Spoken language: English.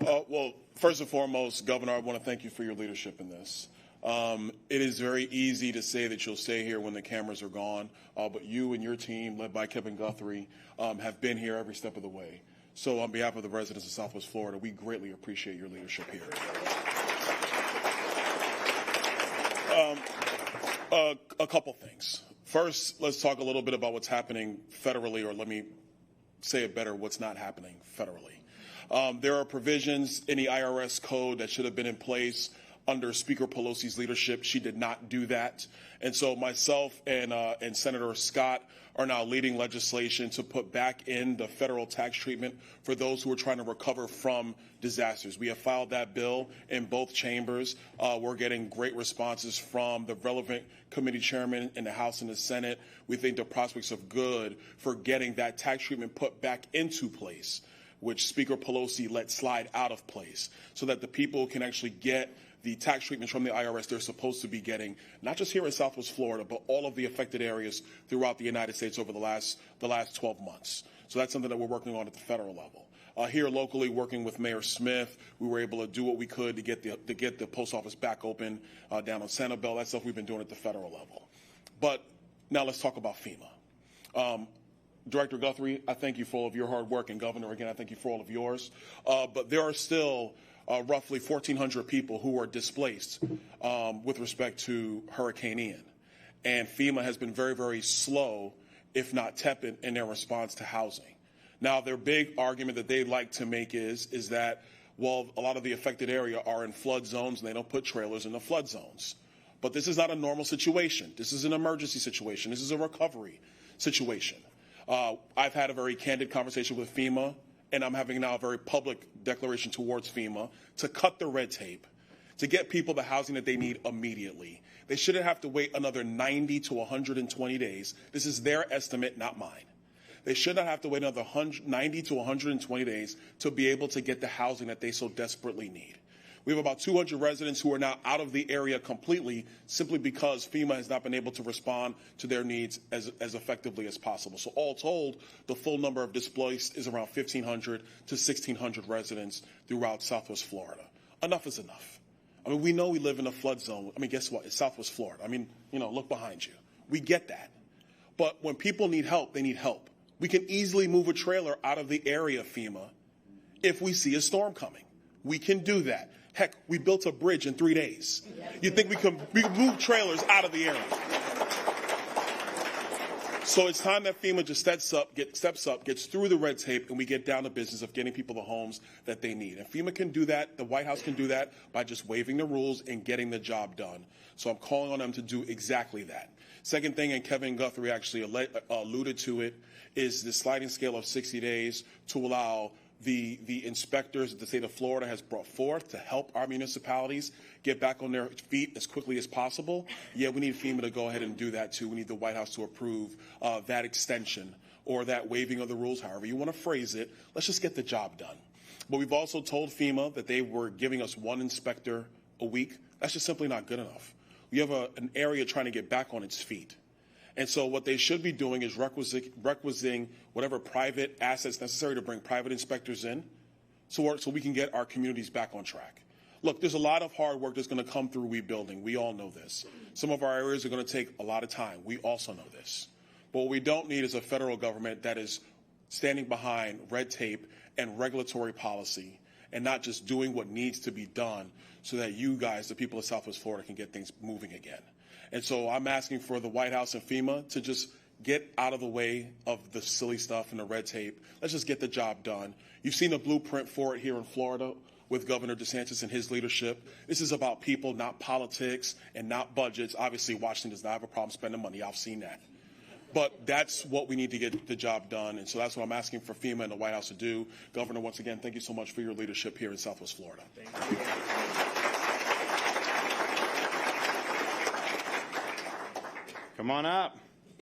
Well, first and foremost, Governor, I want to thank you for your leadership in this. It is very easy to say that you'll stay here when the cameras are gone, but you and your team, led by Kevin Guthrie, have been here every step of the way. So on behalf of the residents of Southwest Florida, we greatly appreciate your leadership here. A couple things. First, let's talk a little bit about what's happening federally, or let me say it better, what's not happening federally. There are provisions in the IRS code that should have been in place under Speaker Pelosi's leadership. She did not do that. And so myself and Senator Scott are now leading legislation to put back in the federal tax treatment for those who are trying to recover from disasters. We have filed that bill in both chambers. We're getting great responses from the relevant committee chairman in the House and the Senate. We think the prospects are good for getting that tax treatment put back into place, which Speaker Pelosi let slide out of place, so that the people can actually get the tax treatments from the IRS they're supposed to be getting, not just here in Southwest Florida, but all of the affected areas throughout the United States over the last 12 months. So that's something that we're working on at the federal level. Here locally, working with Mayor Smith, we were able to do what we could to get the post office back open down on Sanibel. That's stuff we've been doing at the federal level. But now let's talk about FEMA. Director Guthrie, I thank you for all of your hard work, and Governor, again, I thank you for all of yours. But there are still roughly 1,400 people who are displaced with respect to Hurricane Ian. And FEMA has been very, very slow, if not tepid, in their response to housing. Now, their big argument that they'd like to make is that, well, a lot of the affected area are in flood zones, and they don't put trailers in the flood zones. But this is not a normal situation. This is an emergency situation. This is a recovery situation. I've had a very candid conversation with FEMA, and I'm having now a very public declaration towards FEMA to cut the red tape, to get people the housing that they need immediately. They shouldn't have to wait another 90 to 120 days. This is their estimate, not mine. They should not have to wait another 90 to 120 days to be able to get the housing that they so desperately need. We have about 200 residents who are now out of the area completely, simply because FEMA has not been able to respond to their needs as effectively as possible. So all told, the full number of displaced is around 1,500 to 1,600 residents throughout Southwest Florida. Enough is enough. I mean, we know we live in a flood zone. I mean, guess what? It's Southwest Florida. I mean, look behind you. We get that. But when people need help, they need help. We can easily move a trailer out of the area, FEMA, if we see a storm coming. We can do that. Heck, we built a bridge in 3 days. You think we can move trailers out of the area? So it's time that FEMA just steps up, gets through the red tape, and we get down to business of getting people the homes that they need. And FEMA can do that. The White House can do that by just waiving the rules and getting the job done. So I'm calling on them to do exactly that. Second thing, and Kevin Guthrie actually alluded to it, is the sliding scale of 60 days to allow the inspectors that the state of Florida has brought forth to help our municipalities get back on their feet as quickly as possible. Yeah, we need FEMA to go ahead and do that too. We need the White House to approve that extension or that waiving of the rules, however you want to phrase it. Let's just get the job done. But we've also told FEMA that they were giving us one inspector a week. That's just simply not good enough. We have an area trying to get back on its feet. And so what they should be doing is requisiting whatever private assets necessary to bring private inspectors in so we can get our communities back on track. Look, there's a lot of hard work that's going to come through rebuilding. We all know this. Some of our areas are going to take a lot of time. We also know this. But what we don't need is a federal government that is standing behind red tape and regulatory policy and not just doing what needs to be done so that you guys, the people of Southwest Florida, can get things moving again. And so I'm asking for the White House and FEMA to just get out of the way of the silly stuff and the red tape. Let's just get the job done. You've seen a blueprint for it here in Florida with Governor DeSantis and his leadership. This is about people, not politics and not budgets. Obviously, Washington does not have a problem spending money. I've seen that. But that's what we need to get the job done. And so that's what I'm asking for FEMA and the White House to do. Governor, once again, thank you so much for your leadership here in Southwest Florida. Thank you. Come on up.